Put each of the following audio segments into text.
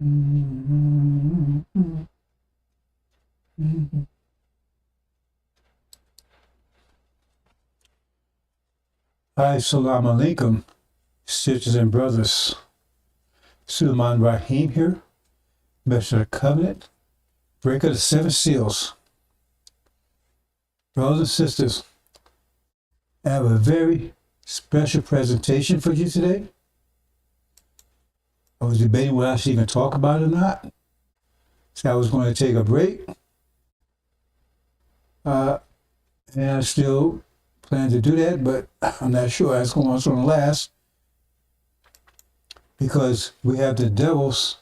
Hi, Salam Alaikum, sisters and brothers. Sulaiman Rahim here, Messenger of the Covenant, breaker of the seven seals. Brothers and sisters, I have a very special presentation for you today. I was debating whether I should even talk about it or not. So I was going to take a break. And I still plan to do that, but I'm not sure how it's going to last, because we have the devils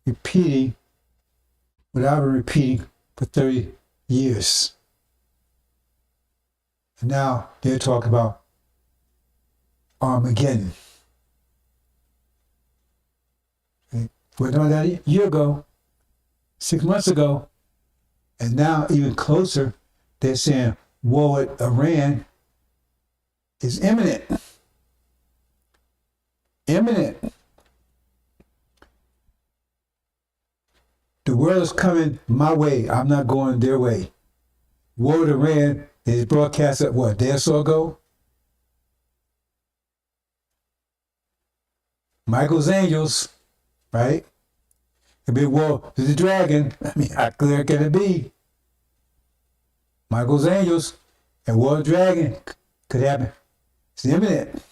repeating what I've been repeating for 30 years. And now they're talking about Armageddon. We're talking about that a year ago, 6 months ago, and now even closer, they're saying war with Iran is imminent. Imminent. The world is coming my way. I'm not going their way. War with Iran is broadcast at what, a day or so ago? Michael's Angels, right? It'll be war with the dragon. I mean, how clear can it be? Michael's Angels and war with the dragon could happen. It's imminent.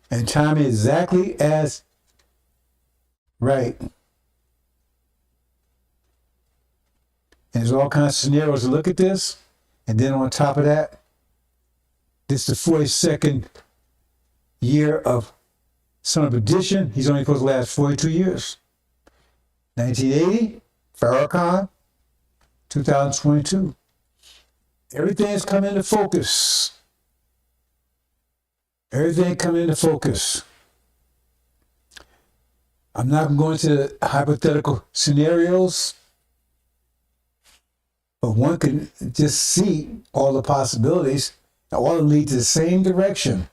And time is exactly as right. And there's all kinds of scenarios to look at this. And then on top of that, this is the 42nd year of Son of Perdition. He's only supposed to last 42 years. 1980, Farrakhan, 2022. Everything is coming into focus. Everything coming into focus. I'm not going to go into hypothetical scenarios, but one can just see all the possibilities, and all of them lead to the same direction.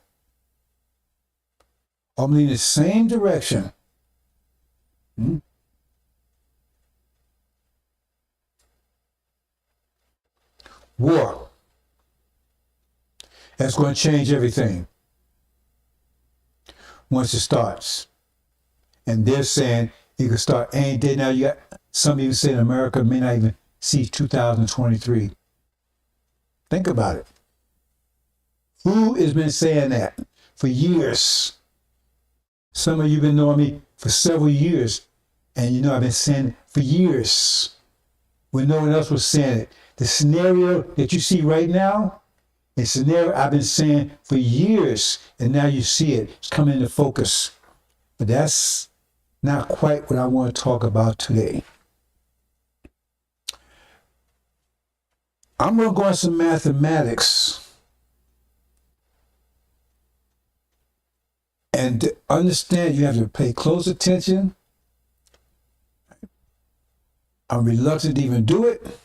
All of them lead to the same direction. War. That's going to change everything once it starts. And they're saying you can start any day now. You got some even saying America may not even see 2023. Think about it. Who has been saying that for years? Some of you have been knowing me for several years, and you know I've been saying it for years when no one else was saying it. The scenario that you see right now is a scenario I've been saying for years, and now you see it. It's coming into focus. But that's not quite what I want to talk about today. I'm going to go into some mathematics. And to understand, you have to pay close attention. I'm reluctant to even do it.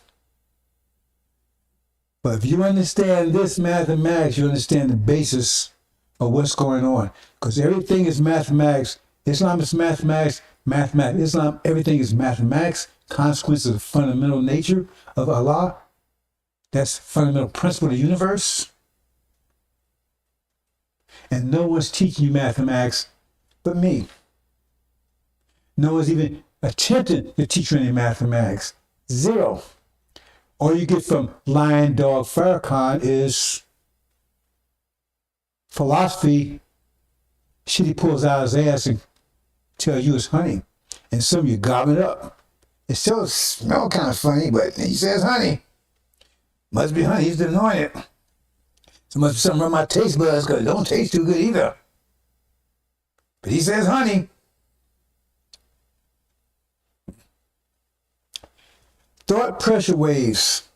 But if you understand this mathematics, you understand the basis of what's going on. Because everything is mathematics. Islam is mathematics. Islam, everything is mathematics. Consequences of the fundamental nature of Allah. That's the fundamental principle of the universe. And no one's teaching you mathematics but me. No one's even attempting to teach you any mathematics. Zero. All you get from Lion Dog Farrakhan is philosophy. Shit he pulls out his ass and tell you it's honey. And some of you gobble it up. It still smells kind of funny, but he says honey. Must be honey, he's anointed. So must be something wrong with my taste buds, because it don't taste too good either. But he says honey. Thought pressure waves.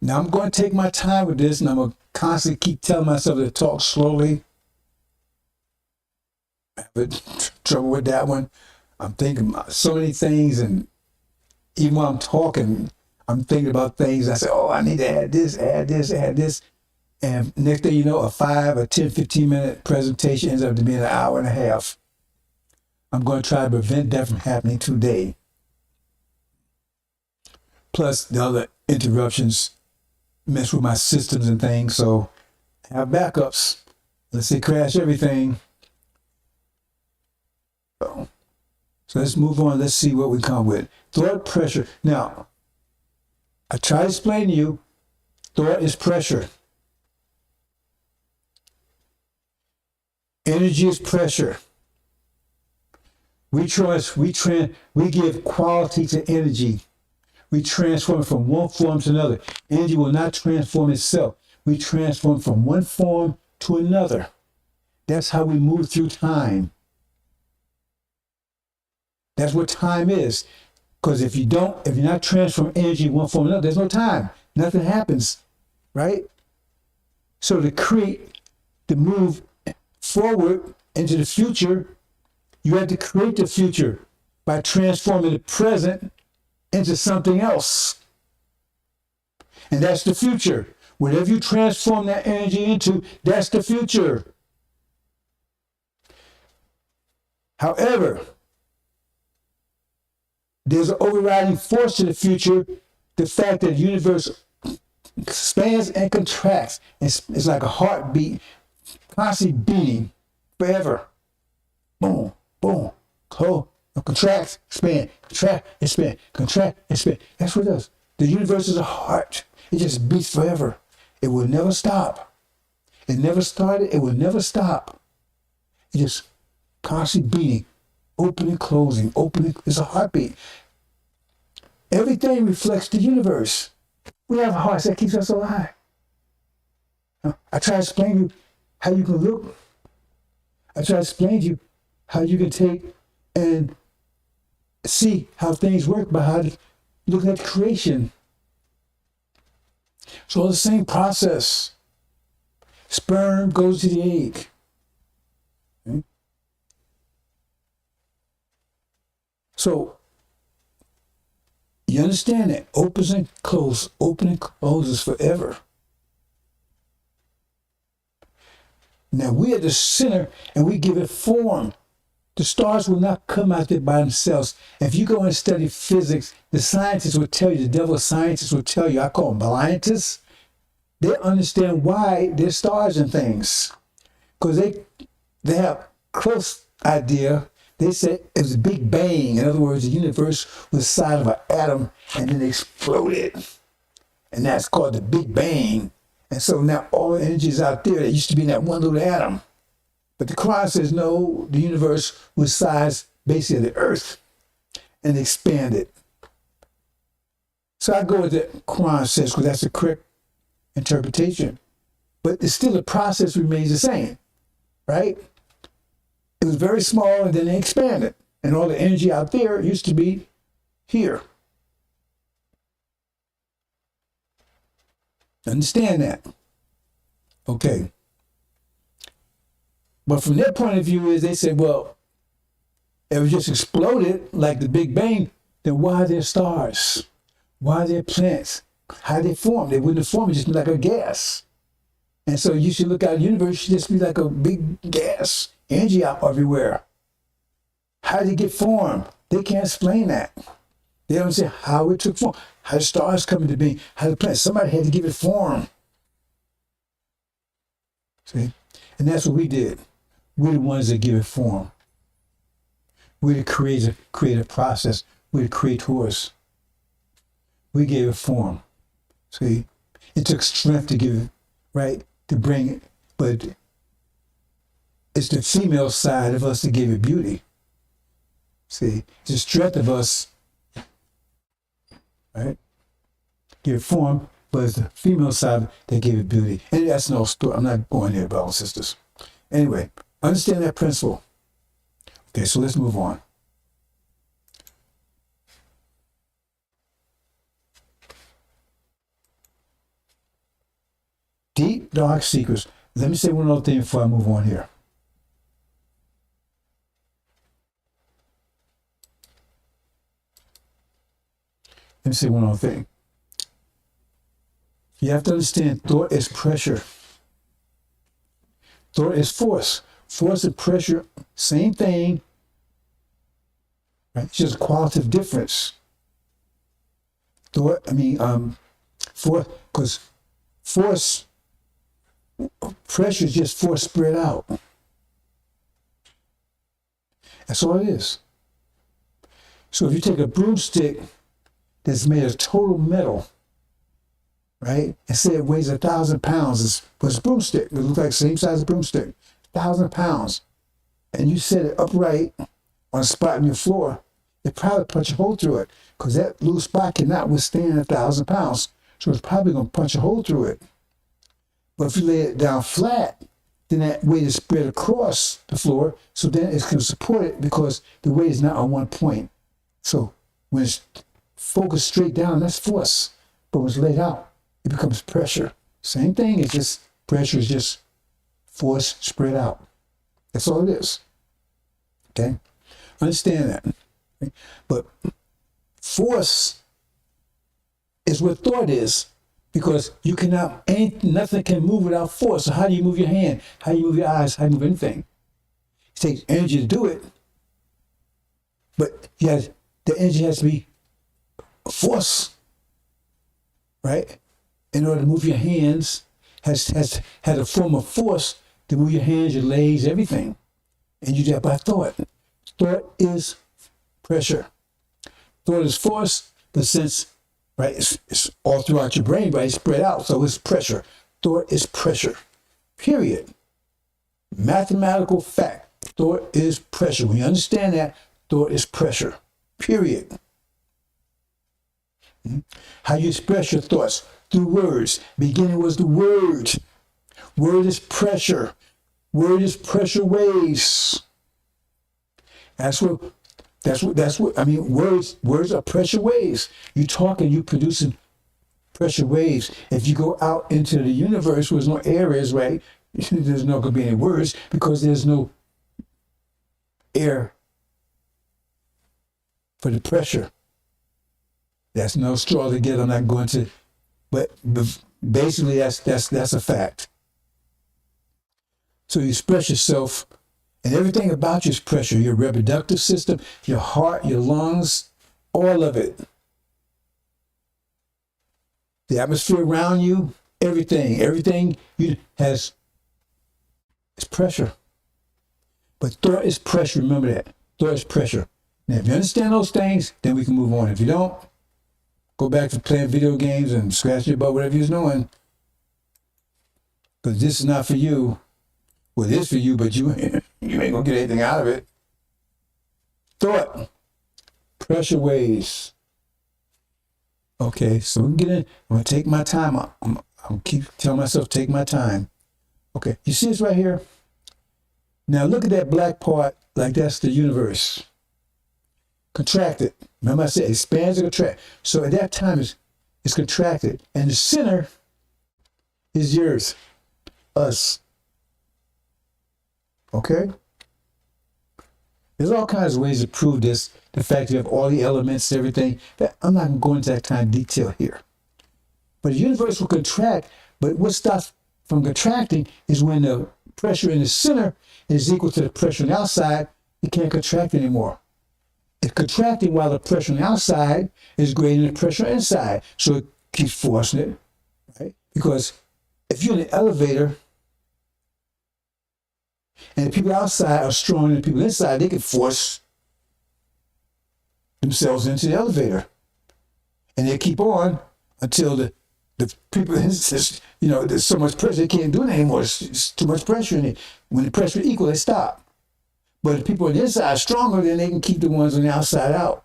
Now I'm going to take my time with this, and I'm going to constantly keep telling myself to talk slowly. I have trouble with that one. I'm thinking about so many things, and even while I'm talking, I'm thinking about things. I say, oh, I need to add this, add this, add this. And next thing you know, a 5 or 10, 15 minute presentation ends up to being an hour and a half. I'm going to try to prevent that from happening today. Plus, the other interruptions mess with my systems and things, so have backups. Let's say crash everything. So let's move on. Let's see what we come with. Thought pressure. Now, I try to explain to you, thought is pressure. Energy is pressure. We give quality to energy. We transform it from one form to another. Energy will not transform itself. We transform from one form to another. That's how we move through time. That's what time is. Because if you're not transforming energy in one form or another, there's no time. Nothing happens, right? So to move forward into the future, you have to create the future by transforming the present into something else. And that's the future. Whatever you transform that energy into, that's the future. However, there's an overriding force to the future, the fact that the universe expands and contracts. It's like a heartbeat, constantly beating forever. Boom, boom, contract, expand, contract, expand, contract, expand. That's what it does. The universe is a heart. It just beats forever. It will never stop. It never started. It will never stop. It just constantly beating, opening, closing, opening. It's a heartbeat. Everything reflects the universe. We have hearts that keeps us alive. I try to explain to you how you can look. I try to explain to you how you can take and see how things work by how to look at creation. So the same process. Sperm goes to the egg. Okay? So you understand that opens and closes, open and closes forever. Now we are the center and we give it form. The stars will not come out there by themselves. If you go and study physics, the scientists will tell you, the devil scientists will tell you, I call them scientists, they understand why there's stars and things. Because they have close idea. They say it was a big bang. In other words, the universe was the size of an atom and then it exploded. And that's called the Big Bang. And so now all the energy is out there that used to be in that one little atom. But the Quran says, no, the universe was size basically of the earth and expanded. So I go with the Quran says, because that's the correct interpretation. But it's still the process remains the same, right? It was very small and then it expanded. And all the energy out there used to be here. Understand that. Okay. But from their point of view is they say, well, if it just exploded like the Big Bang, then why are there stars? Why are there planets? How they form? They wouldn't have formed, just be like a gas. And so you should look at the universe, it should just be like a big gas, energy out everywhere. How did it get formed? They can't explain that. They don't say how it took form, how the stars come into being, how the planets. Somebody had to give it form. See? And that's what we did. We're the ones that give it form. We're the creative process. We're the creators. We gave it form. See? It took strength to give it, right? To bring it. But it's the female side of us that gave it beauty. See? It's the strength of us, right? Give it form, but it's the female side that gave it beauty. And that's no story. I'm not going there, brothers and sisters. Anyway, understand that principle. Okay, so let's move on. Deep, dark secrets. Let me say one other thing before I move on here. Let me say one other thing. You have to understand thought is pressure. Thought is force. Force and pressure, same thing, Right? It's just a qualitative difference. Because force, pressure is just force spread out. That's all it is. So if you take a broomstick that's made of total metal, right, and say it weighs 1,000 pounds, it's a broomstick. It looks like the same size as a broomstick, 1,000 pounds, and you set it upright on a spot in your floor, it probably punch a hole through it, because that little spot cannot withstand 1,000 pounds. So it's probably going to punch a hole through it. But if you lay it down flat, then that weight is spread across the floor, so then it's going to support it because the weight is not on one point. So when it's focused straight down, that's force. But when it's laid out, it becomes pressure. Same thing, it's just pressure is just force spread out. That's all it is. Okay? Understand that. Okay? But force is what thought is, because you cannot, nothing can move without force. So how do you move your hand? How do you move your eyes? How do you move anything? It takes energy to do it, but the energy has to be force, right? In order to move your hands, has a form of force to move your hands, your legs, everything. And you do that by thought. Thought is pressure. Thought is force, but since, right, it's all throughout your brain, right, it's spread out, so it's pressure. Thought is pressure, period. Mathematical fact. Thought is pressure. When you understand that, thought is pressure, period. How you express your thoughts? Through words. Beginning was the word. Word is pressure. Word is pressure waves. That's what I mean. Words are pressure waves. You talk and you producing pressure waves. If you go out into the universe where there's no air is, right, there's not going to be any words because there's no air for the pressure. That's no straw to get. I'm not going to, but basically that's a fact. So you express yourself, and everything about you is pressure. Your reproductive system, your heart, your lungs, all of it. The atmosphere around you, everything is pressure. But thought is pressure. Remember that. Thought is pressure. Now, if you understand those things, then we can move on. If you don't, go back to playing video games and scratch your butt, whatever you're doing. Because this is not for you. Well, it is for you, but you ain't gonna get anything out of it. Thought, pressure waves. Okay, so we can get in. I'm gonna take my time. I'm keep telling myself, take my time. Okay, you see this right here? Now look at that black part, like that's the universe. Contracted. Remember I said expands and contract. So at that time it's contracted. And the center is the earth, us. Okay? There's all kinds of ways to prove this. The fact you have all the elements, everything. I'm not going to go into that kind of detail here. But the universe will contract, but what stops from contracting is when the pressure in the center is equal to the pressure on the outside, it can't contract anymore. It's contracting while the pressure on the outside is greater than the pressure inside. So it keeps forcing it, right? Because if you're in an elevator and the people outside are stronger than the people inside, they can force themselves into the elevator. And they keep on until the people, there's so much pressure, they can't do it anymore. It's too much pressure in it. When the pressure is equal, they stop. But if people on the inside are stronger, then they can keep the ones on the outside out.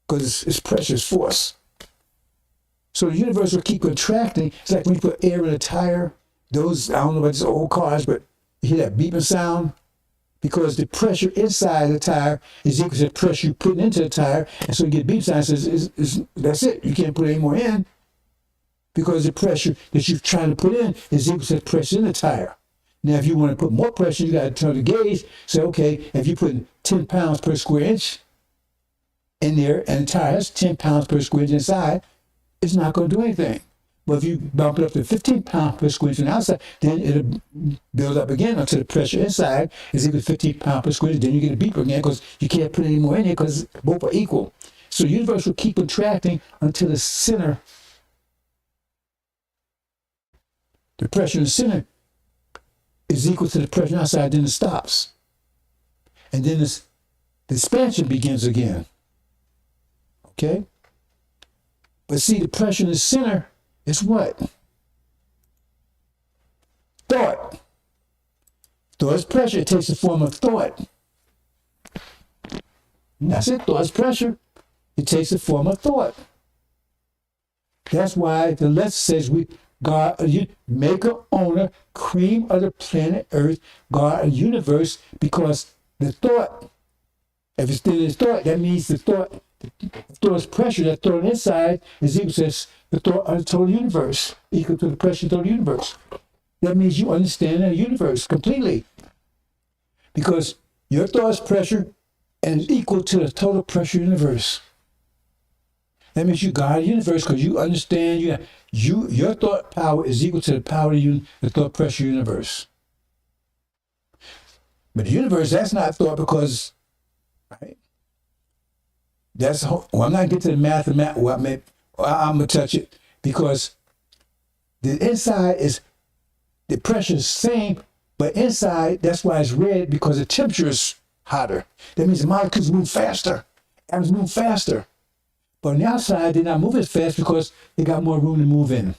Because it's pressure, it's force. So the universe will keep contracting. It's like when you put air in a tire. Those, I don't know about these old cars, but you hear that beeping sound? Because the pressure inside the tire is equal to the pressure you put into the tire. And so you get beep sound, says, that's it. You can't put any more in. Because the pressure that you're trying to put in is equal to the pressure in the tire. Now, if you want to put more pressure, you got to turn the gauge. Say, okay, if you put 10 pounds per square inch in there, and the tire has 10 pounds per square inch inside, it's not going to do anything. But if you bump it up to 15 pounds per square inch on the outside, then it'll build up again until the pressure inside is equal to 15 pounds per square inch. Then you get a beeper again because you can't put any more in here because both are equal. So the universe will keep contracting until the center, the pressure in the center is equal to the pressure outside, then it stops. And then the expansion begins again. Okay? But see, the pressure in the center is what? Thought. Thought is pressure. It takes the form of thought. That's it. Thought is pressure. It takes the form of thought. That's why the lesson says God, maker, owner, cream of the planet Earth, God, a universe, because the thought, if it's still in thought, that means the thought is pressure. That thought inside is equal to the thought of the total universe, equal to the pressure of the total universe. That means you understand the universe completely. Because your thought is pressure and is equal to the total pressure universe. That means you guide the universe because you understand your thought power is equal to the power of the thought pressure universe. But the universe, that's not thought because, right? I'm not getting to the math of math. Well, I'm going to touch it because the inside is, the pressure is the same, but inside, that's why it's red because the temperature is hotter. That means the molecules move faster. Atoms move faster. But on the outside, they're not moving as fast because they got more room to move in.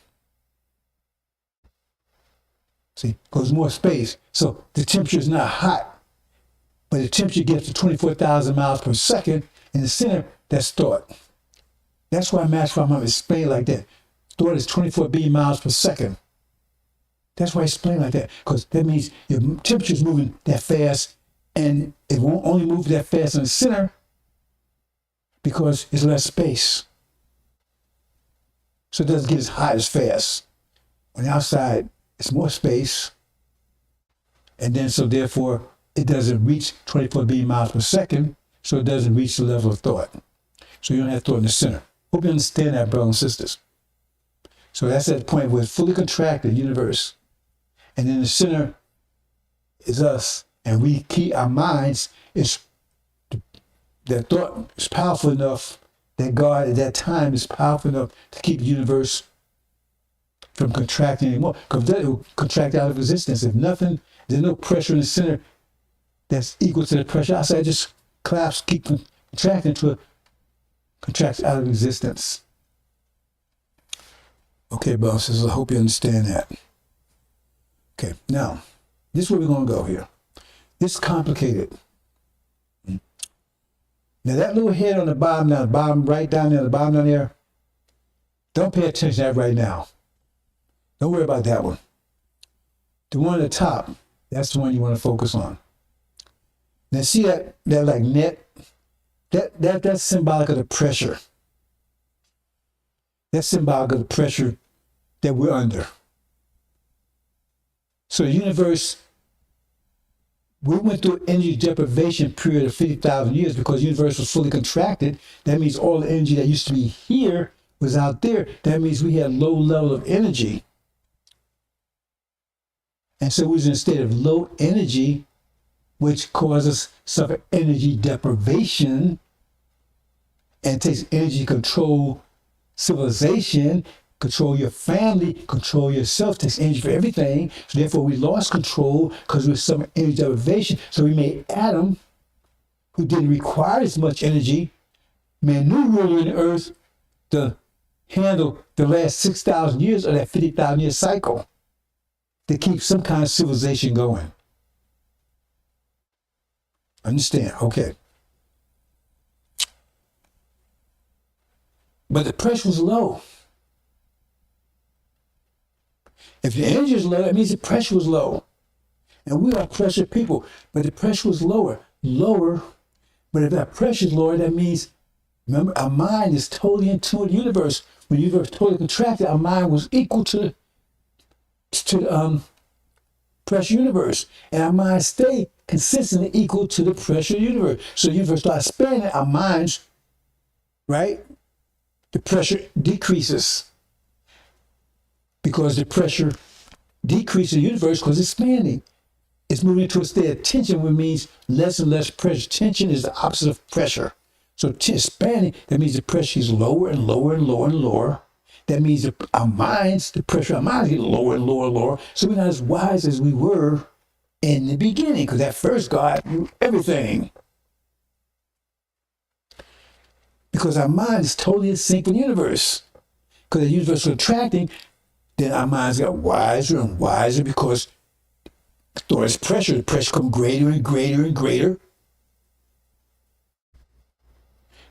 See, because more space. So the temperature is not hot, but the temperature gets to 24,000 miles per second. In the center, that's thought. That's why Maxwell Mom explained like that. Thought is 24 billion miles per second. That's why I explain like that, because that means your temperature is moving that fast, and it won't only move that fast in the center because it's less space. So it doesn't get as hot as fast. On the outside, it's more space, and then so therefore it doesn't reach 24 billion miles per second, so it doesn't reach the level of thought. So you don't have thought in the center. Hope you understand that, brothers and sisters. So that's at the point where it's fully contracted universe. And in the center is us. And we keep our minds, that thought is powerful enough that God at that time is powerful enough to keep the universe from contracting anymore. Because then it will contract out of existence. If nothing, there's no pressure in the center that's equal to the pressure outside, just collapse, keep contracting until it contracts out of existence. Okay, brothers and sisters, I hope you understand that. Okay, now, this is where we're going to go here. This is complicated. Now, that little head on the bottom, now, the bottom right down there, the bottom down there, don't pay attention to that right now. Don't worry about that one. The one at the top, that's the one you want to focus on. Now, see that like net? That's symbolic of the pressure. That's symbolic of the pressure that we're under. So the universe, we went through an energy deprivation period of 50,000 years because the universe was fully contracted. That means all the energy that used to be here was out there. That means we had low level of energy. And so we was in a state of low energy, which causes suffer energy deprivation, and it takes energy to control civilization, control your family, control yourself, takes energy for everything. So therefore we lost control because we were suffering energy deprivation. So we made Adam, who didn't require as much energy, made a new ruler in the earth to handle the last 6,000 years of that 50,000 year cycle to keep some kind of civilization going. Understand? Okay. But the pressure was low. If the energy is low, that means the pressure was low. And we are pressure people, but the pressure was lower. But if that pressure is lower, that means, remember, our mind is totally in tune with the universe. When the universe totally contracted, our mind was equal to the pressure universe. And our mind stayed consistently equal to the pressure universe. So the universe starts expanding, our minds, right? The pressure decreases. because the pressure decreases in the universe because it's expanding. It's moving into a state of tension, which means less and less pressure. Tension is the opposite of pressure. So expanding, that means the pressure is lower and lower and lower and lower. That means that our minds, the pressure of our minds, get lower and lower and lower. So we're not as wise as we were in the beginning, because at first God knew everything. Because our mind is totally in sync with the universe. Because the universe was attracting, then our minds got wiser and wiser because there's pressure. The pressure comes greater and greater and greater.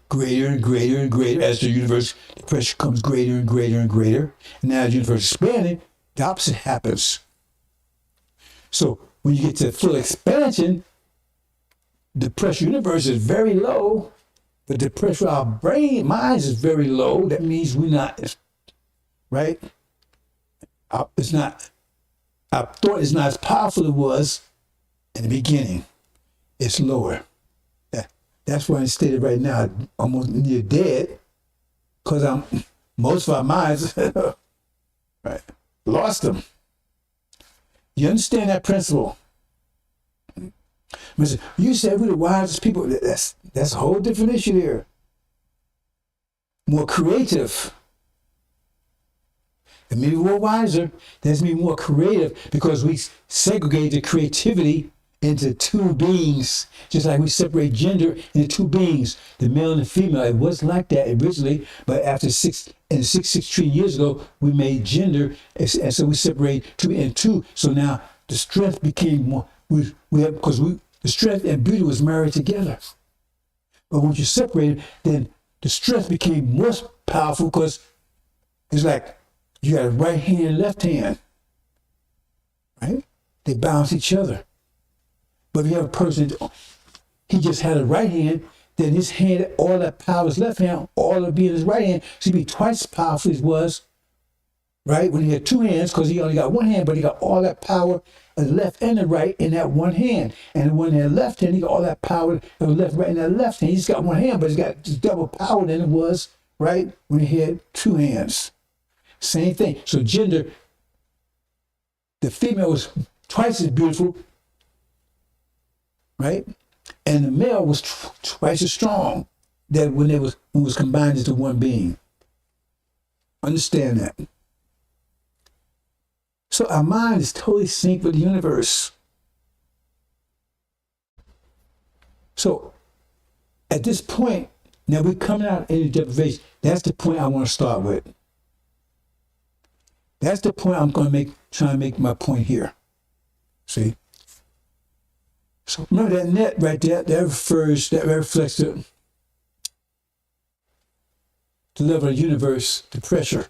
Greater and greater and greater. As the universe, the pressure comes greater and greater and greater. And now the universe is expanding, the opposite happens. So when you get to full expansion, the pressure of the universe is very low, but the pressure of our brain, minds is very low. That means we're not, right? It's not, our thought is not as powerful as it was in the beginning. It's lower. That's why I stated right now, almost near dead, because most of our minds, right, lost them. You understand that principle? You said we're the wisest people. That's a whole different issue there. More creative. It may be more wiser. That's me more creative because we segregated creativity into two beings, just like we separate gender into two beings, the male and the female. It wasn't like that originally, but after 6 trillion years ago, we made gender, and so we separate two and two. So now the strength became more. The strength and beauty was married together. But when you separate it, then the strength became more powerful because it's like you got a right hand and left hand, right? They balance each other. But if you have a person, he just had a right hand, then his hand, all that power is left hand, all of it be in his right hand, so he'd be twice as powerful as he was, right? When he had two hands, because he only got one hand, but he got all that power of the left and the right in that one hand. And when he had left hand, he got all that power of the left, right, in that left hand. He's got one hand, but he's got just double power than it was, right, when he had two hands. Same thing. So gender, the female was twice as beautiful, right? And the male was twice as strong that when it was combined into one being. Understand that. So our mind is totally synced with the universe. So at this point, now we're coming out of energy deprivation. That's the point I want to start with. That's the point I'm going to try to make my point here. See? So remember that net right there, that reflects the level of the universe, the pressure,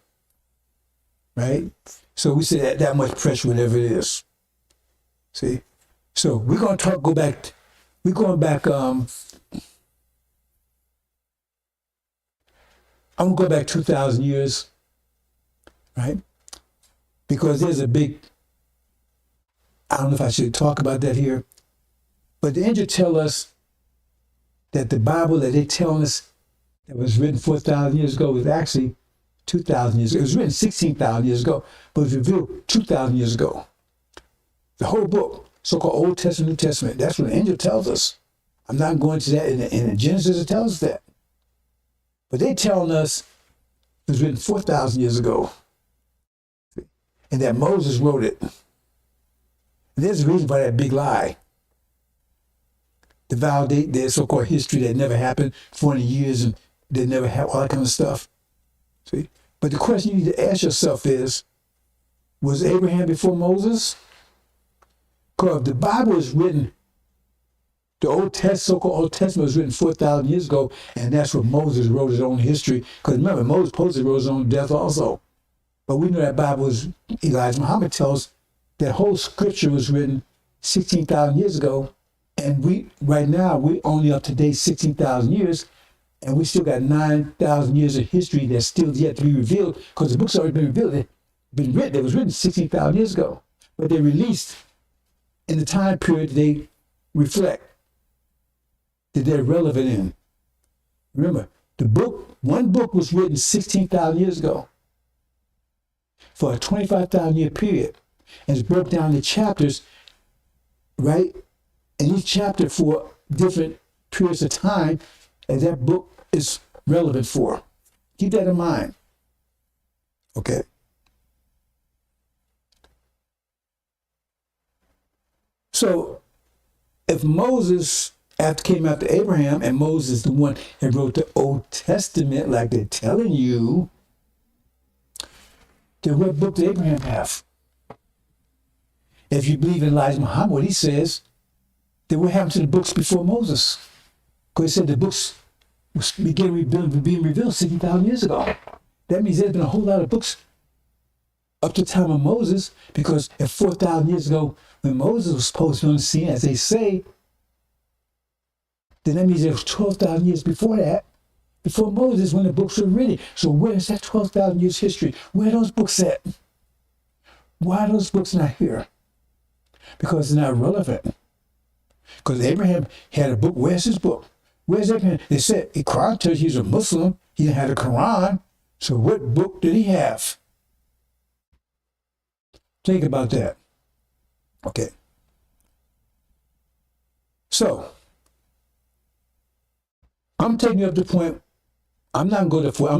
right? So we say that much pressure, whatever it is. See? So we're going to go back, I'm going to go back 2,000 years, right? Because there's a big, I don't know if I should talk about that here, but the angel tell us that the Bible that they telling us that was written 4,000 years ago was actually 2,000 years ago. It was written 16,000 years ago, but it was revealed 2,000 years ago. The whole book, so-called Old Testament, New Testament, that's what the angel tells us. I'm not going to that in Genesis, it tells us that. But they telling us it was written 4,000 years ago, and that Moses wrote it. And there's a reason for that big lie. To validate their so-called history that never happened, 400 years, and they never had all that kind of stuff. See? But the question you need to ask yourself is, was Abraham before Moses? Because if the Bible is written, the so-called Old Testament was written 4,000 years ago, and that's what Moses wrote his own history. Because remember, Moses supposedly wrote his own death also. But we know that Bible is, Elijah Muhammad tells that whole scripture was written 16,000 years ago, and right now, we're only up to date 16,000 years, and we still got 9,000 years of history that's still yet to be revealed, because the book's already been revealed. It was written 16,000 years ago, but they released in the time period they reflect that they're relevant in. Remember, one book was written 16,000 years ago. for a 25,000 year period. And it's broke down into chapters, right? And each chapter for different periods of time, and that book is relevant for. Keep that in mind. Okay. So if Moses came after Abraham, and Moses the one that wrote the Old Testament, like they're telling you, then what book did Abraham have? If you believe in Elijah Muhammad, what he says, then what happened to the books before Moses? Because he said the books began being revealed 60,000 years ago. That means there's been a whole lot of books up to the time of Moses, because if 4,000 years ago, when Moses was supposed to be on the scene, as they say, then that means there was 12,000 years before that, before Moses, when the books were written. So where is that 12,000 years history? Where are those books at? Why are those books not here? Because it's not relevant. Because Abraham had a book. Where's his book? Where's Abraham? They said, the Quran tells you he's a Muslim. He had a Quran. So what book did he have? Think about that. Okay. So, I'm taking you up to the point. I'm not going to go to. I'm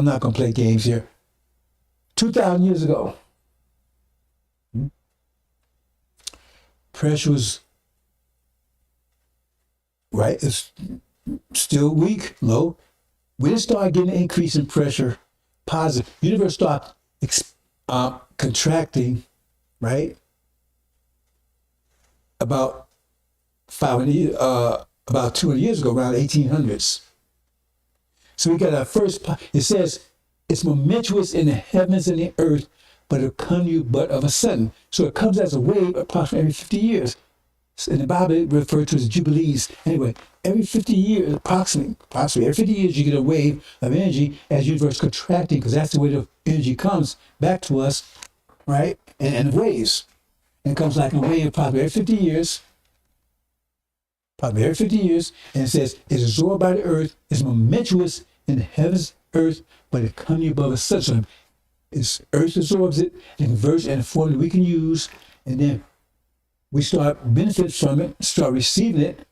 not going to play games here. 2,000 years ago, pressure was right. It's still weak, low. We didn't start getting an increase in pressure, positive. Universe started contracting, right? About 200 years ago, around 1800s. So we got our first. It says it's momentous in the heavens and the earth, but it'll come you but of a sudden. So it comes as a wave approximately every 50 years. In the Bible, it referred to as jubilees. Anyway, every 50 years, approximately every 50 years, you get a wave of energy as the universe contracting, because that's the way the energy comes back to us, right? And waves. And it comes like a wave probably every 50 years. Probably every 50 years. And it says, it's absorbed by the earth, it's momentous in the heavens, earth, but it comes you above a sun. It's earth absorbs it and converts it in a form that we can use, and then we start benefit from it, start receiving it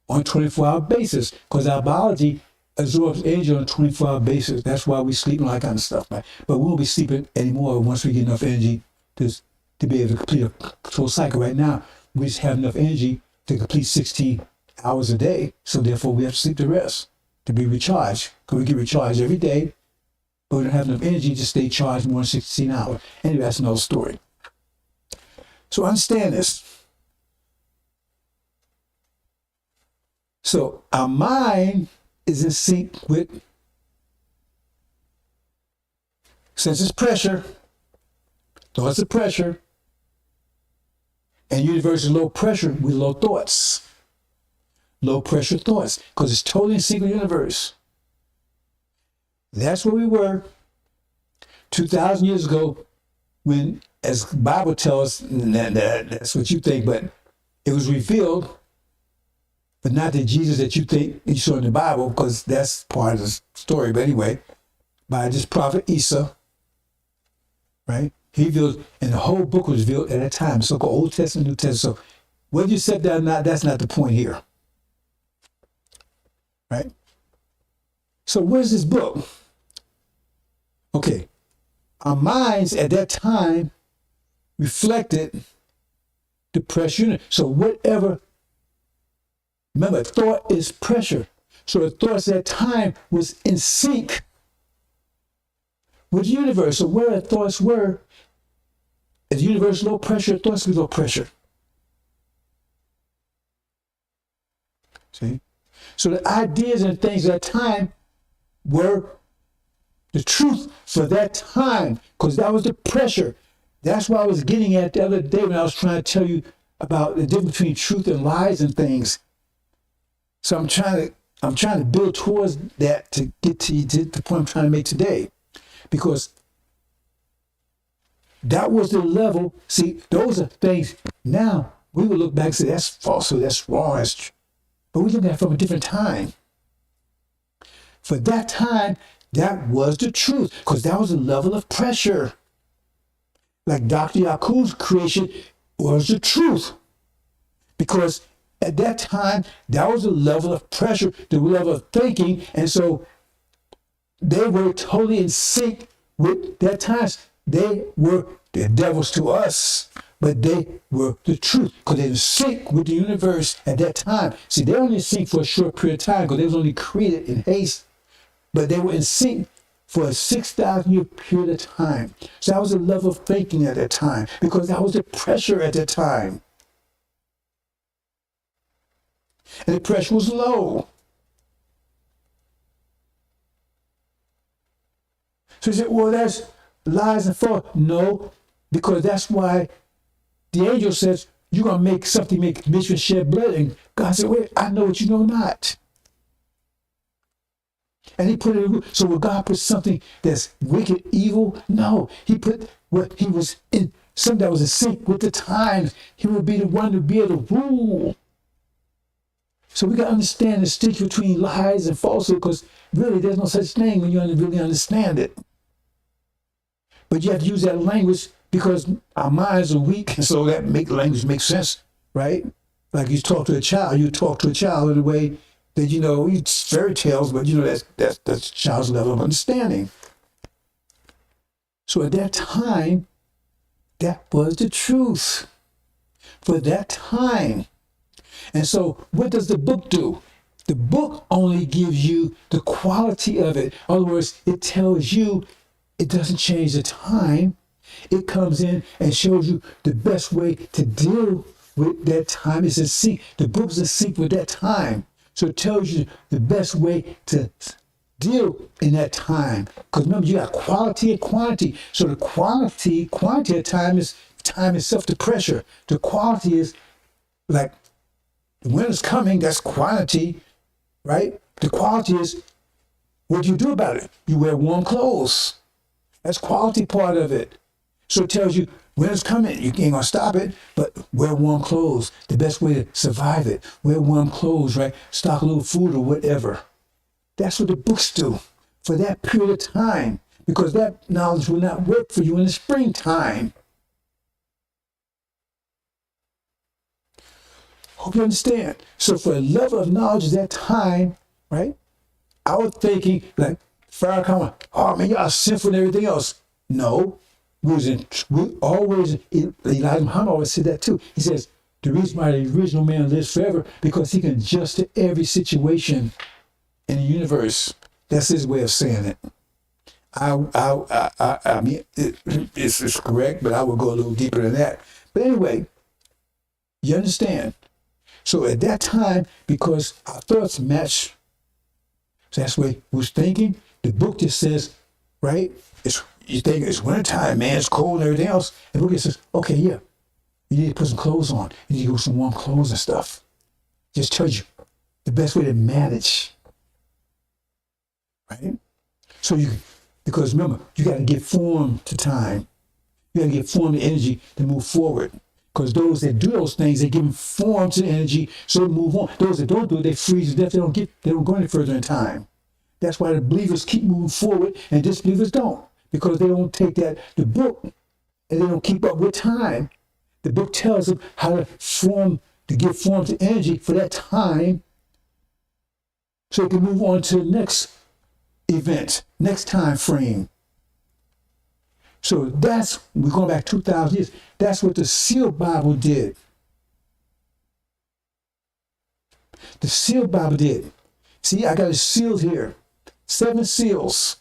on a 24-hour basis, because our biology absorbs energy on a 24-hour basis. That's why we sleep and all that kind of stuff, right? But we won't be sleeping anymore once we get enough energy to be able to complete a full cycle. Right now, we just have enough energy to complete 16 hours a day, so therefore we have to sleep the rest to be recharged, because we get recharged every day, but we don't have enough energy to stay charged more than 16 hours. Anyway, that's another story. So understand this. So our mind is in sync with, since it's pressure, thoughts of pressure, and universe is low pressure with low thoughts. Low pressure thoughts, because it's totally in sync with the universe. That's where we were 2,000 years ago when, as the Bible tells us, that's what you think, but it was revealed, but not the Jesus that you think you saw in the Bible, because that's part of the story. But anyway, by this prophet Isa, right? He revealed, and the whole book was revealed at that time, so-called Old Testament, New Testament. So whether you said that or not, that's not the point here. Right? So where's this book? Okay. Our minds at that time reflected the pressure. So whatever, remember, thought is pressure. So the thoughts at that time was in sync with the universe. So where the thoughts were, if the universe low pressure, thoughts be low pressure. See? So the ideas and things at that time were the truth for that time, because that was the pressure. That's what I was getting at the other day when I was trying to tell you about the difference between truth and lies and things. So I'm trying to build towards that to get to the point I'm trying to make today, because that was the level. See, those are things now we would look back and say that's falsehood, that's wrong, that's true. But we look at it from a different time. For that time, that was the truth, because that was a level of pressure. like Dr. Yakub's creation was the truth. Because at that time, that was the level of pressure, the level of thinking, and so they were totally in sync with their times. They were the devils to us, but they were the truth because they were in sync with the universe at that time. See, they were only in sync for a short period of time because they was only created in haste, but they were in sync for a 6,000-year period of time. So that was the level of thinking at that time because that was the pressure at that time. And the pressure was low. So he said, well, that's lies and false. No, because that's why the angel says, you're going to make something make mischief shed blood. And God said, wait, I know what you know not. And he put it, so will God put something that's wicked, evil? No, he put what he was in, something that was in sync with the times. He would be the one to be able to rule. So we got to understand the distinction between lies and falsehood because really there's no such thing when you really understand it. But you have to use that language because our minds are weak, and so that language makes sense, right? Like you talk to a child in a way that, it's fairy tales, but that's a child's level of understanding. So at that time, that was the truth for that time. And so what does the book do? The book only gives you the quality of it. In other words, it tells you it doesn't change the time. It comes in and shows you the best way to deal with that time. It's in sync. The book's in sync with that time. So it tells you the best way to deal in that time. Because remember, you got quality and quantity. So the quantity of time itself, the pressure. The quality is like winter's coming, that's quantity, right? The quality is what do you do about it? You wear warm clothes. That's quality part of it. So it tells you winter's coming, you ain't gonna stop it, but wear warm clothes. The best way to survive it. Wear warm clothes, right? Stock a little food or whatever. That's what the books do for that period of time, because that knowledge will not work for you in the springtime. Hope you understand. So for a level of knowledge at that time, right? I was thinking like Farrakhan, oh man, y'all sinful and everything else. No, we always, Elijah Muhammad always said that too. He says, the reason why the original man lives forever, because he can adjust to every situation in the universe. That's his way of saying it. I mean, it's correct, but I would go a little deeper than that. But anyway, you understand. So at that time, because our thoughts match, so that's what he was thinking. The book just says, right? You think it's wintertime, man, it's cold and everything else. And the book just says, okay, yeah, you need to put some clothes on. You need to go with some warm clothes and stuff. Just tells you the best way to manage, right? So because remember, you got to give form to time. You got to give form to energy to move forward. Because those that do those things, they give form to the energy, so they move on. Those that don't do it, they freeze to death. They don't go any further in time. That's why the believers keep moving forward and disbelievers don't, because they don't take the book, and they don't keep up with time. The book tells them how to give form to energy for that time, so they can move on to the next event, next time frame. So we're going back 2,000 years. That's what the sealed Bible did. The sealed Bible did. See, I got it sealed here. 7 seals.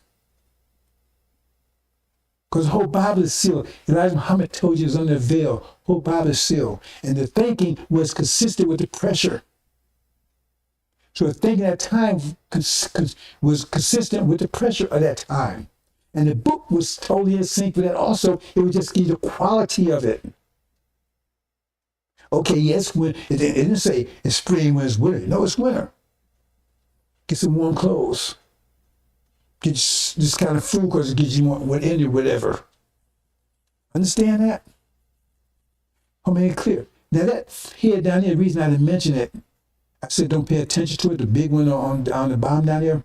Because the whole Bible is sealed. Elijah Muhammad told you it's under a veil. The whole Bible is sealed. And the thinking was consistent with the pressure. So the thinking at that time was consistent with the pressure of that time. And the book was totally in sync with that also. It would just give you the quality of it. Okay, yes, it didn't say it's spring when it's winter. No, it's winter. Get some warm clothes. Get this kind of food because it gives you more whatever. Understand that? I'll make it clear. Now that here down here, the reason I didn't mention it, I said don't pay attention to it, the big one on the bottom down there.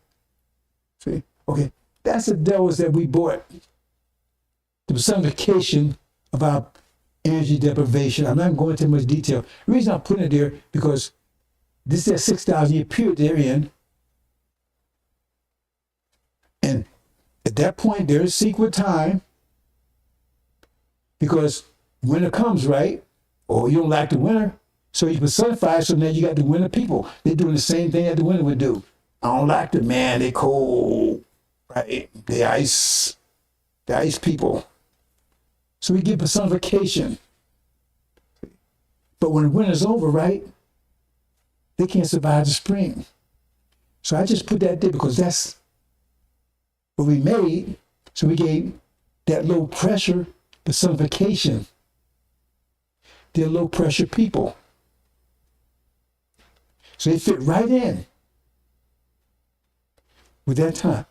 See? Okay. That's the devils that we bought. The personification about energy deprivation. I'm not going into much detail. The reason I'm putting it there because this is that 6,000 year period they're in. And at that point, there is secret time because winter comes, right? Or you don't like the winter, so you personify, so now you got the winter people. They're doing the same thing that the winter would do. I don't like the man, they cold, right? The ice people. So we get personification. But when the winter's over, right, they can't survive the spring. So I just put that there because that's what we made. So we gave that low pressure personification. They're low pressure people. So they fit right in with that time.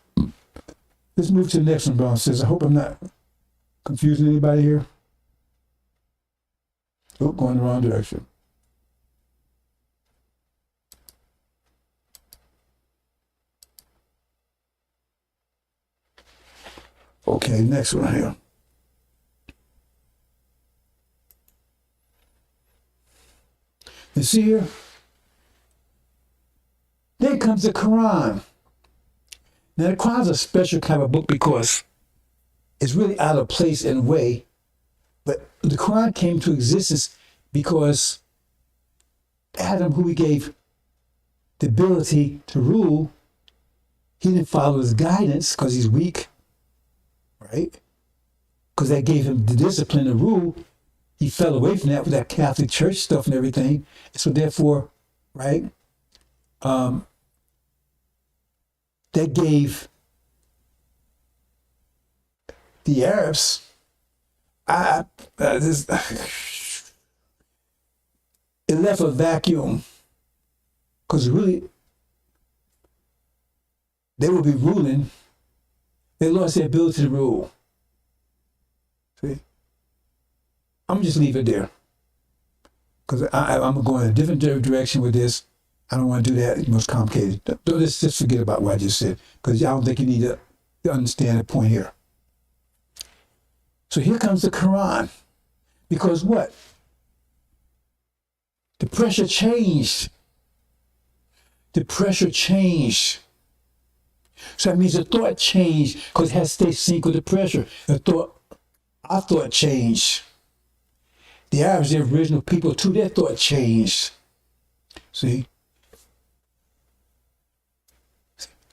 Let's move to the next one, Brown says. I hope I'm not confusing anybody here. Oh, going the wrong direction. Okay, next one here. You see here? Then comes the Quran. Now, the Quran is a special kind of book because it's really out of place and way. But the Quran came to existence because Adam, who he gave the ability to rule, he didn't follow his guidance because he's weak, right? Because that gave him the discipline to rule. He fell away from that with that Catholic Church stuff and everything. And so therefore, right, that gave the Arabs, it left a vacuum because really they would be ruling. They lost their ability to rule. See? I'm just leave it there because I'm going in a different direction with this. I don't want to do that. It's most complicated. Let's just forget about what I just said because I don't think you need to understand the point here. So here comes the Quran. Because what? The pressure changed. The pressure changed. So that means the thought changed because it has to stay sync with the pressure. Our thought changed. The Arabs, the original people too, their thought changed. See?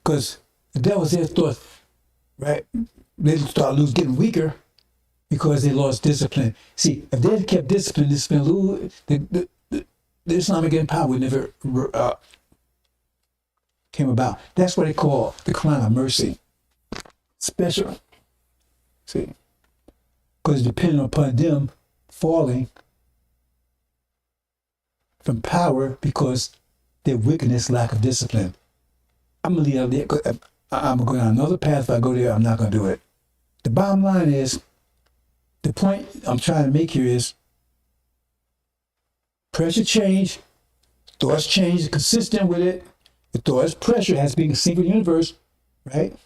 Because the devil's their thought, right? They start getting weaker because they lost discipline. See, if they had kept discipline, the Islamic Empire would never came about. That's what they call the Quran of mercy. Special. See? Because depending upon them falling from power because their wickedness, lack of discipline. I'm going to leave out there. I'm going to go down another path. If I go there, I'm not going to do it. The bottom line is, the point I'm trying to make here is, pressure change, thoughts change, consistent with it. The thoughts pressure has been a single universe, right?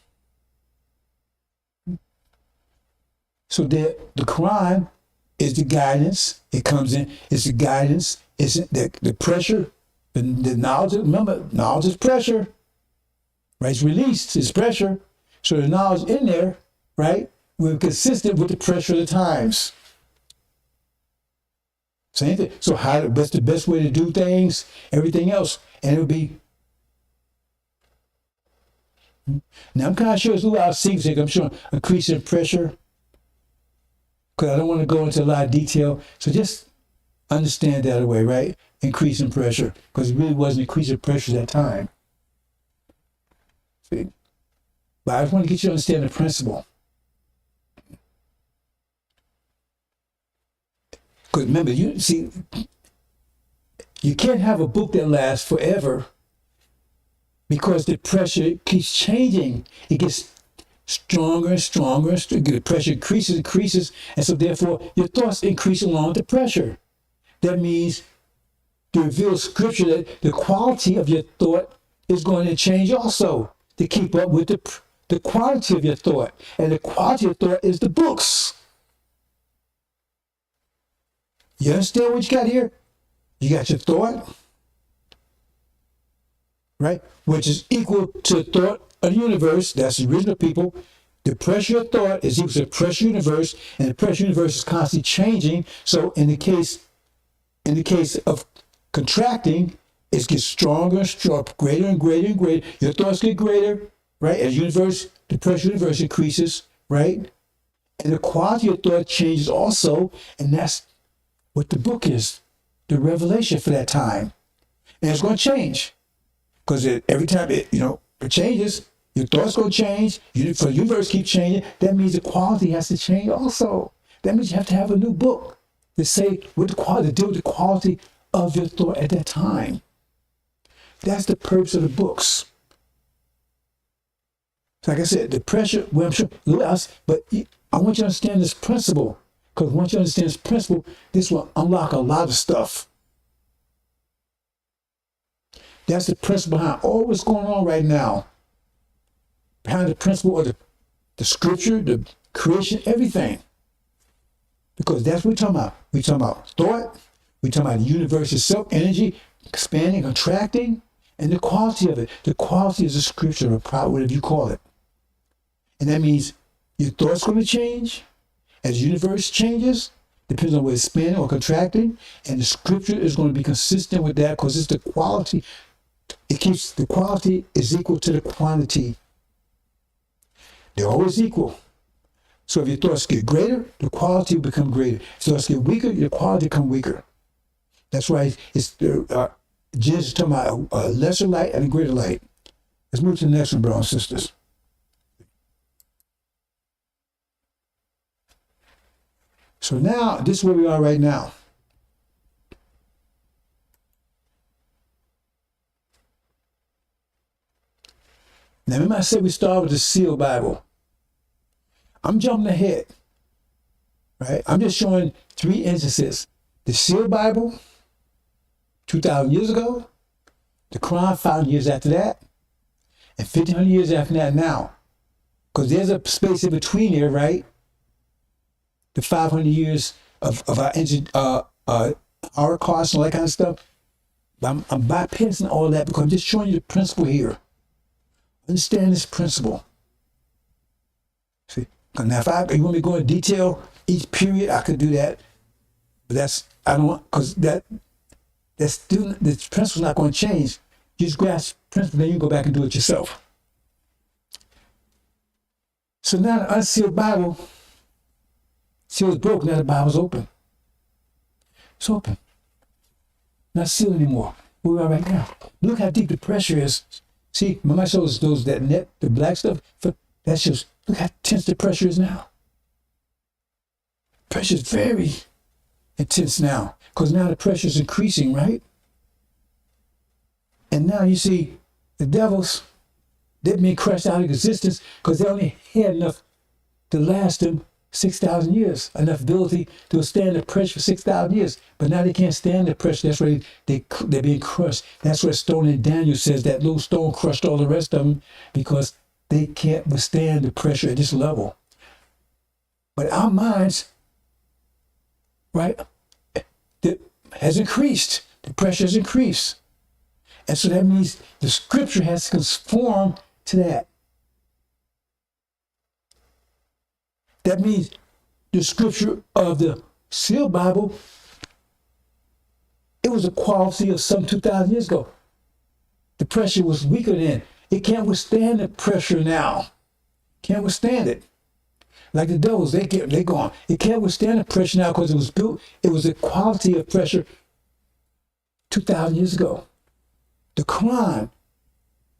So the Quran is the guidance. It comes in, it's the guidance, it's the pressure, the knowledge. Remember, knowledge is pressure. Right, it's released, it's pressure. So the knowledge in there, right, will be consistent with the pressure of the times. Same thing. So that's the best way to do things, everything else. And it would be, now I'm kind of sure it's a little out of sync. I'm sure increase in pressure, because I don't want to go into a lot of detail. So just understand that away, right? Increase in pressure, because it really wasn't increasing pressure at that time. See? But I just want to get you to understand the principle. Because remember, you can't have a book that lasts forever because the pressure keeps changing. It gets stronger and stronger. The pressure increases, and so therefore your thoughts increase along with the pressure. That means to reveal scripture that the quality of your thought is going to change also to keep up with the quality of your thought. And the quality of thought is the books. You understand what you got here? You got your thought, right? Which is equal to the thought of the universe. That's the original people. The pressure of thought is equal to the pressure universe, and the pressure universe is constantly changing. So in the case of contracting, it gets stronger and stronger, greater and greater and greater. Your thoughts get greater, right? As the pressure universe increases, right? And the quality of thought changes also, and that's what the book is, the revelation for that time. And it's going to change, because every time it changes, your thoughts going to change. For the universe keep changing. That means the quality has to change also. That means you have to have a new book to say what the quality, to deal with the quality of your thought at that time. That's the purpose of the books. So like I said, the pressure, well, I'm sure, but I want you to understand this principle, because once you understand this principle, this will unlock a lot of stuff. That's the principle behind all what's going on right now. Behind the principle of the scripture, the creation, everything. Because that's what we're talking about. We're talking about thought. We're talking about the universe itself, energy, expanding, contracting, and the quality of it. The quality is the scripture, or power, whatever you call it. And that means your thoughts going to change as the universe changes, depends on whether it's expanding or contracting, and the scripture is going to be consistent with that, because it's the quality. The quality is equal to the quantity. They're always equal. So if your thoughts get greater, the quality will become greater. If your thoughts get weaker, your quality become weaker. That's why it's Jesus is talking about a lesser light and a greater light. Let's move to the next one, brothers and sisters. So now, this is where we are right now. Now, remember I said we started with the sealed Bible. I'm jumping ahead, right? I'm just showing 3 instances. The sealed Bible, 2,000 years ago. The Quran, 500 years after that. And 1,500 years after that now. Because there's a space in between there, right? The 500 years of our Holocaust and all that kind of stuff. But I'm bypassing all that because I'm just showing you the principle here. Understand this principle. See, now if you want me to go into detail each period, I could do that. But I don't want, because that's still, the principle's not going to change. You just grasp the principle, then you go back and do it yourself. So now the unsealed Bible, seal is broken, now the Bible's open. It's open. Not sealed anymore. Where we are right now. Look how deep the pressure is. See, remember I showed those that net, the black stuff? That shows, look how tense the pressure is now. Pressure is very intense now, because now the pressure is increasing, right? And now you see the devils, they're being crushed out of existence because they only had enough to last them 6,000 years, enough ability to withstand the pressure for 6,000 years. But now they can't stand the pressure. That's why they're being crushed. That's what Stone in Daniel says, that little stone crushed all the rest of them because they can't withstand the pressure at this level. But our minds, right, has increased. The pressure has increased. And so that means the scripture has to conform to that. That means the scripture of the sealed Bible, it was a quality of some 2,000 years ago. The pressure was weaker then. It can't withstand the pressure now. Can't withstand it. Like the devils, they're gone. It can't withstand the pressure now because it was a quality of pressure 2,000 years ago. The Quran,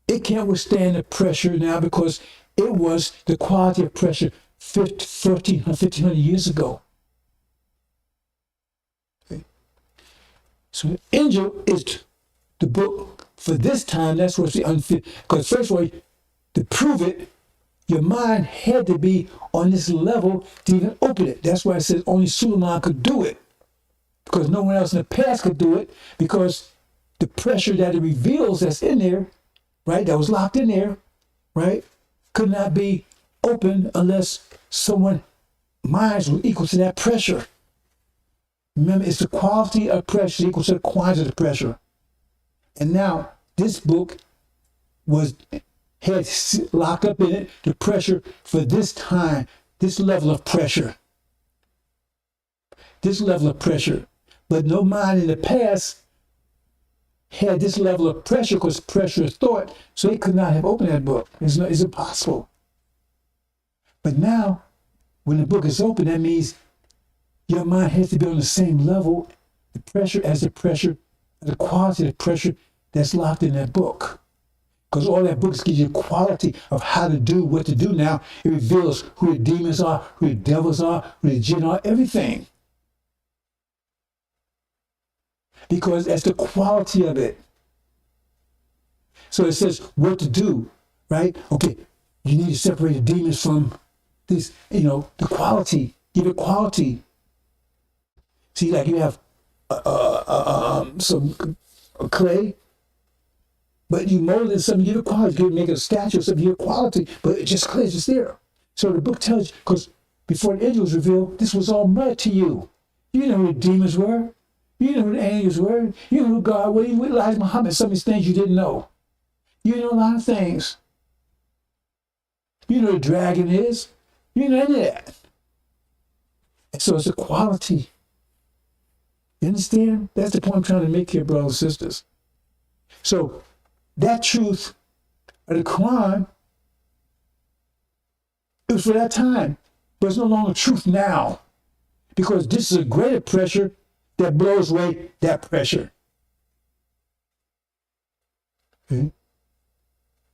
it can't withstand the pressure now because it was the quality of pressure 1,500 years ago. Okay. So the Angel is the book for this time. That's what's the unfit. Because first of all, to prove it, your mind had to be on this level to even open it. That's why it says only Suleiman could do it. Because no one else in the past could do it, because the pressure that it reveals that's in there, right, that was locked in there, right, could not be opened unless someone's minds were equal to that pressure. Remember, it's the quality of pressure equals to the quantity of pressure. And now this book had locked up in it the pressure for this time, this level of pressure. This level of pressure. But no mind in the past had this level of pressure because pressure is thought, so they could not have opened that book. It's impossible. But now, when the book is open, that means your mind has to be on the same level, the pressure as the pressure, the quality of the pressure that's locked in that book. Because all that book gives you the quality of how to do what to do now. It reveals who the demons are, who the devils are, who the jinn are, everything. Because that's the quality of it. So it says what to do, right? Okay, you need to separate the demons from this, the quality. Give it quality. See, like you have some clay, but you mold it in something, give it quality. You make a statue of something, give it quality, but it's just clay, it's just there. So the book tells you, because before the angel was revealed, this was all mud to you. You know who the demons were. You know who the angels were. You know who God was. Even with Elijah Muhammad, some of these things you didn't know. You know a lot of things. You know what a dragon is. You know any of that. And so it's a quality. You understand? That's the point I'm trying to make here, brothers and sisters. So that truth of the Quran, it was for that time, but it's no longer truth now. Because this is a greater pressure that blows away that pressure. Okay?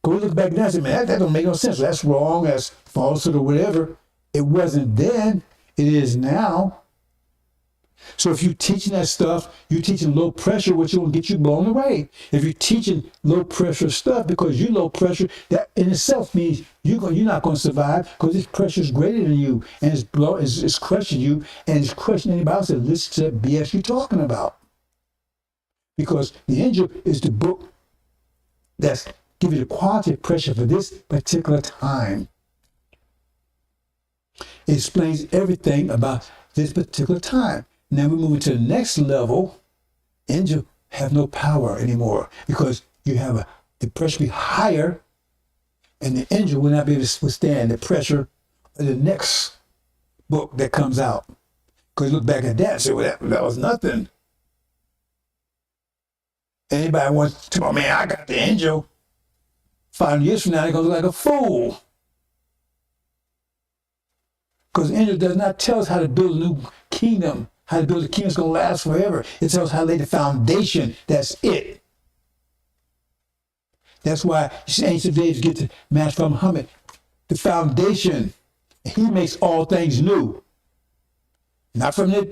Go look back now and say, man, that don't make no sense. That's wrong, that's falsehood or whatever. It wasn't then, it is now. So if you're teaching that stuff, you're teaching low pressure, which will get you blown away. If you're teaching low pressure stuff because you're low pressure, that in itself means you're not going to survive because this pressure is greater than you and it's crushing you and it's crushing anybody else that listens to that BS you're talking about. Because the angel is the book that's giving you the quality of pressure for this particular time. It explains everything about this particular time. Now we're moving to the next level. Angels have no power anymore because you have the pressure be higher and the angel will not be able to withstand the pressure of the next book that comes out. Because you look back at that and say, well, that was nothing. Anybody wants to, oh man, I got the angel. 5 years from now, they're going to look like a fool. Because the angel does not tell us how to build a new kingdom. How to build a kingdom that's going to last forever. It tells us how to lay the foundation. That's it. That's why ancient days get to Master from Muhammad. The foundation. He makes all things new. Not from the...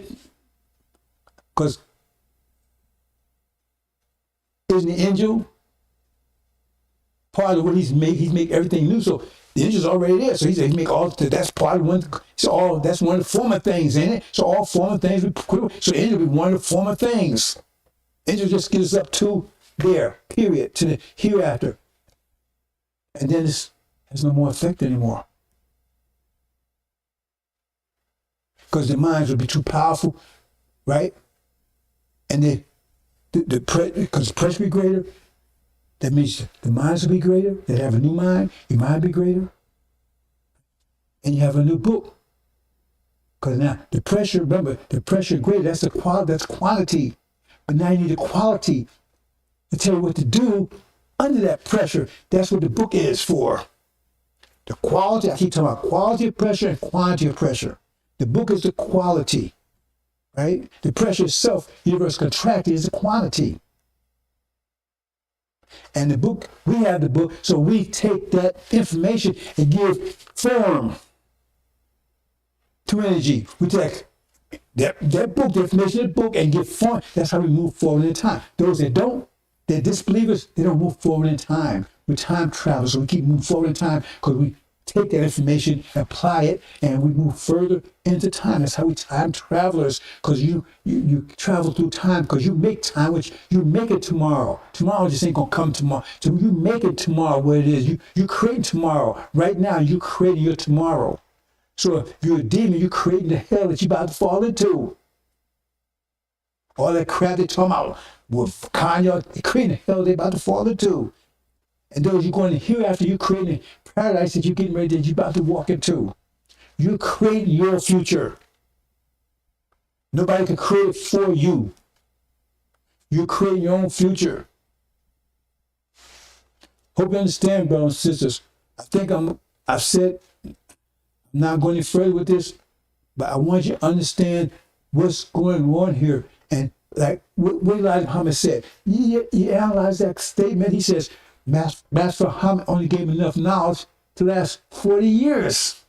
Because isn't the angel part of what he's make everything new? So the angel's already there. So he said he make all, that's part of one, so that's one of the former things, ain't it? So all former things, so the angel will be one of the former things. Angel just gets us up to there, period, to the hereafter. And then this has no more effect anymore. Because the minds will be too powerful, right? And because the pressure will be greater, that means the minds will be greater. They have a new mind. Your mind will be greater. And you have a new book. Because now the pressure, remember, the pressure is greater. That's the quality. That's quantity. But now you need the quality to tell you what to do under that pressure. That's what the book is for. The quality. I keep talking about quality of pressure and quantity of pressure. The book is the quality, right? The pressure itself, universe contracted, is the quantity. And the book, we have the book, so we take that information and give form to energy. We take that book, the information in the book, and give form. That's how we move forward in time. Those that don't, they're disbelievers, they don't move forward in time. We're time travelers, so we keep moving forward in time because we take that information, apply it, and we move further into time. That's how we time travelers, because you travel through time, because you make time, which you make it tomorrow. Tomorrow just ain't gonna come tomorrow. So you make it tomorrow what it is. You create tomorrow. Right now, you're creating your tomorrow. So if you're a demon, you're creating the hell that you're about to fall into. All that crap they talking about with Kanye, they creating the hell they about to fall into. And those you're going to hear after you creating paradise that you're getting ready, that you're about to walk into. You're creating your future. Nobody can create it for you. You're creating your own future. Hope you understand, brothers and sisters. I think I've said, I'm not going any further with this, but I want you to understand what's going on here. And like what Elijah Muhammad said, you analyze that statement. He says, Master Muhammad only gave enough knowledge to last 40 years.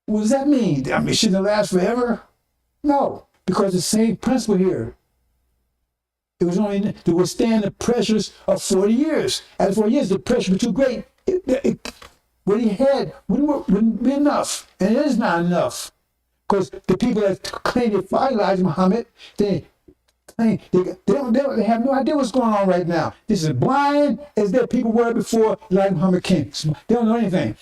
What does that mean? I mean, shouldn't it last forever? No, because the same principle here. It was only to withstand the pressures of 40 years. After 40 years, the pressure was too great. What he had wouldn't be enough. And it is not enough. Because the people that claim they fight Elijah Muhammad, they have no idea what's going on right now. This is blind as their people were before Elijah Muhammad came. They don't know anything.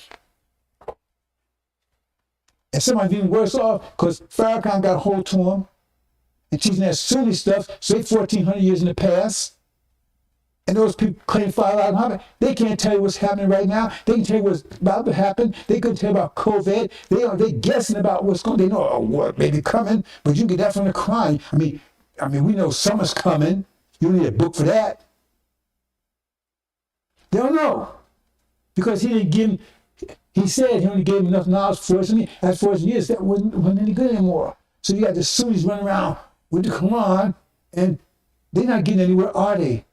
And some are even worse off because Farrakhan got a hold to them and teaching that silly stuff, say 1,400 years in the past. And those people claim to fight Elijah Muhammad. They can't tell you what's happening right now. They can tell you what's about to happen. They couldn't tell you about COVID. They're guessing about what's going. They know a war may be coming, but you can get that from the Quran. I mean, we know summer's coming. You don't need a book for that. They don't know because he didn't give him. He said he only gave him enough knowledge for us. After 40 years, that wasn't any good anymore. So you got the Sunnis running around with the Quran, and they're not getting anywhere, are they?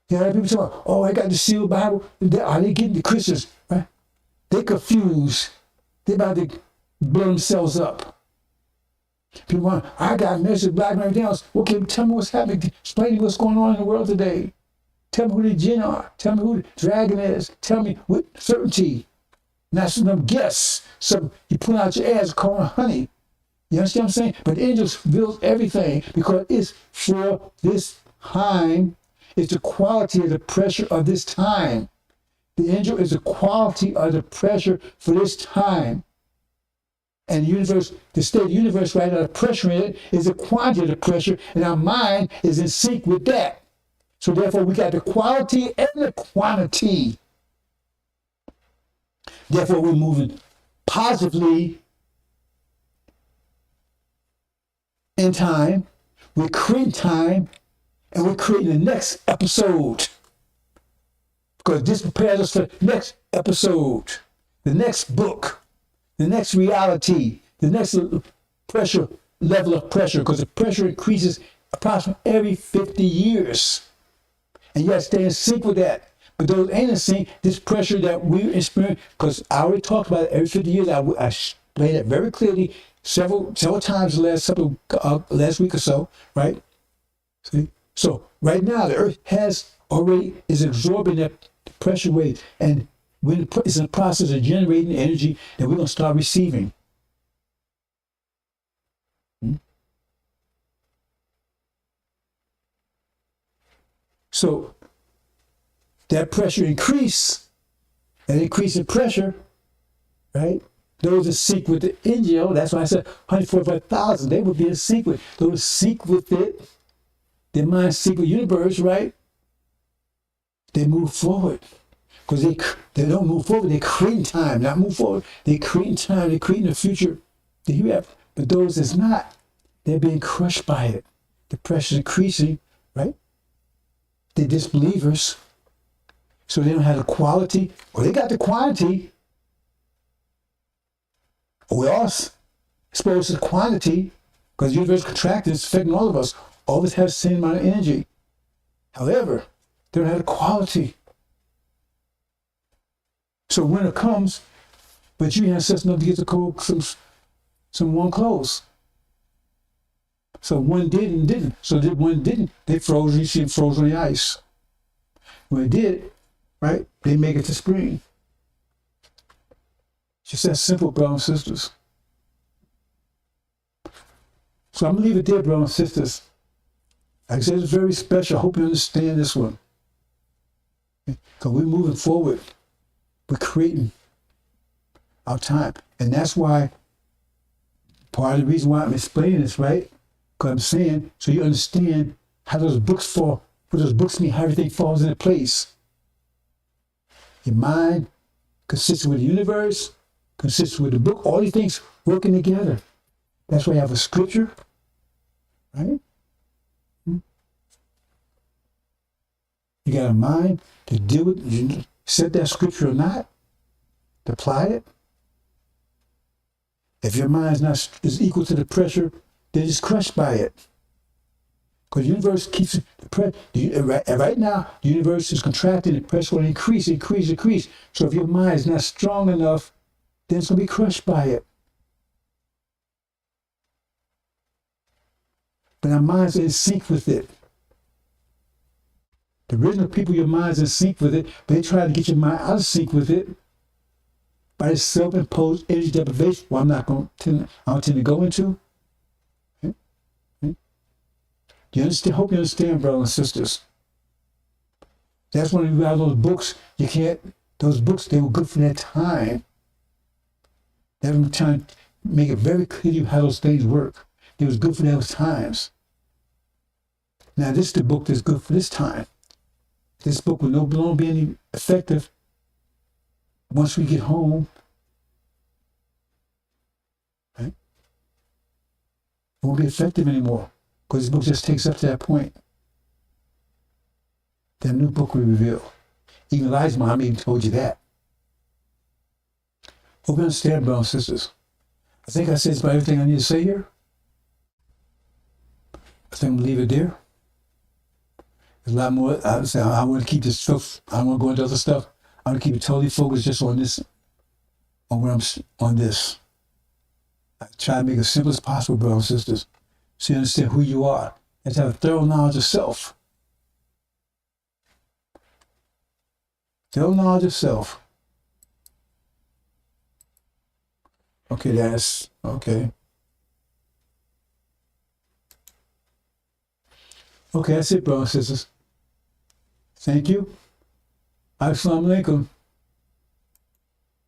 You know, people talk, oh, I got the sealed Bible. Are they getting the Christians? Right? They're confused. They're about to blow themselves up. People want, I got a message, black and everything else. Okay, tell me what's happening. Explain to me what's going on in the world today. Tell me who the jinn are. Tell me who the dragon is. Tell me with certainty. Not some guess. You pull out your ass calling honey. You understand what I'm saying? But the angels build everything because it's for this time. It's the quality of the pressure of this time. The angel is the quality of the pressure for this time. And the universe, the state of the universe right now, the pressure in it is the quantity of the pressure, and our mind is in sync with that. So therefore, we got the quality and the quantity. Therefore, we're moving positively in time. We're creating time, and we're creating the next episode. Because this prepares us for the next episode, the next book, the next reality, the next pressure, level of pressure, because the pressure increases approximately every 50 years. And you have to stay in sync with that. But those ain't in sync, this pressure that we experience, because I already talked about it every 50 years, I explained it very clearly several times last week or so, right? See? So right now, the earth is absorbing that pressure wave, and when it's in the process of generating energy that we're going to start receiving. So that pressure increase, that increase in pressure, right? Those that sync with the angel, that's why I said 145,000, they would be in sync with, those sync with it, their mind sync with the universe, right? They move forward. Because they don't move forward, they're creating time, not move forward. They're creating time, they're creating the future that you have. But those that's not, they're being crushed by it. The pressure is increasing, right? They're disbelievers. So they don't have the quality, or they got the quantity. Or we're all exposed to the quantity, because the universe contracted, it's affecting all of us. All of us have the same amount of energy. However, they don't have the quality. So winter comes, but you have sense enough to get some warm clothes. So one did and didn't. So one didn't, they froze. You see them froze on the ice. When they did, right, they make it to spring. Just that simple, brothers and sisters. So I'm going to leave it there, brothers and sisters. Like I said, it's very special. I hope you understand this one. Because we're moving forward. We're creating our time. And that's why Part of the reason why I'm explaining this, right? Because I'm saying, so you understand how those books fall, what those books mean, how everything falls into place. Your mind, consistent with the universe, consistent with the book, all these things working together. That's why you have a scripture, right? You got a mind to deal with, you set that scripture or not, to apply it. If your mind is equal to the pressure, then it's crushed by it. Because the universe keeps right now, the universe is contracting, the pressure will increase. So if your mind is not strong enough, then it's going to be crushed by it. But our minds are in sync with it. The original people, your mind's in sync with it, but they try to get your mind out of sync with it by this self-imposed energy deprivation. Well, I don't tend to go into. You understand? Hope you understand, brothers and sisters. That's when you have those books. Those books, they were good for that time. They were trying to make it very clear to you how those things work. It was good for those times. Now, this is the book that's good for this time. This book will no longer be any effective once we get home. Right? It won't be effective anymore. Because this book just takes up to that point. Then a new book will reveal. Even Elijah Muhammad even told you that. Hope you understand, brothers and sisters. I think I said about everything I need to say here. I think I'm going to leave it there. There's a lot more. I want to keep this stuff. I don't want to go into other stuff. I want to keep it totally focused just on this, on this. I try to make it as simple as possible, brothers and sisters. So you understand who you are and to have a thorough knowledge of self. Thorough knowledge of self. Okay, that's okay. Okay, that's it, brothers and sisters. Thank you. Assalamu alaikum.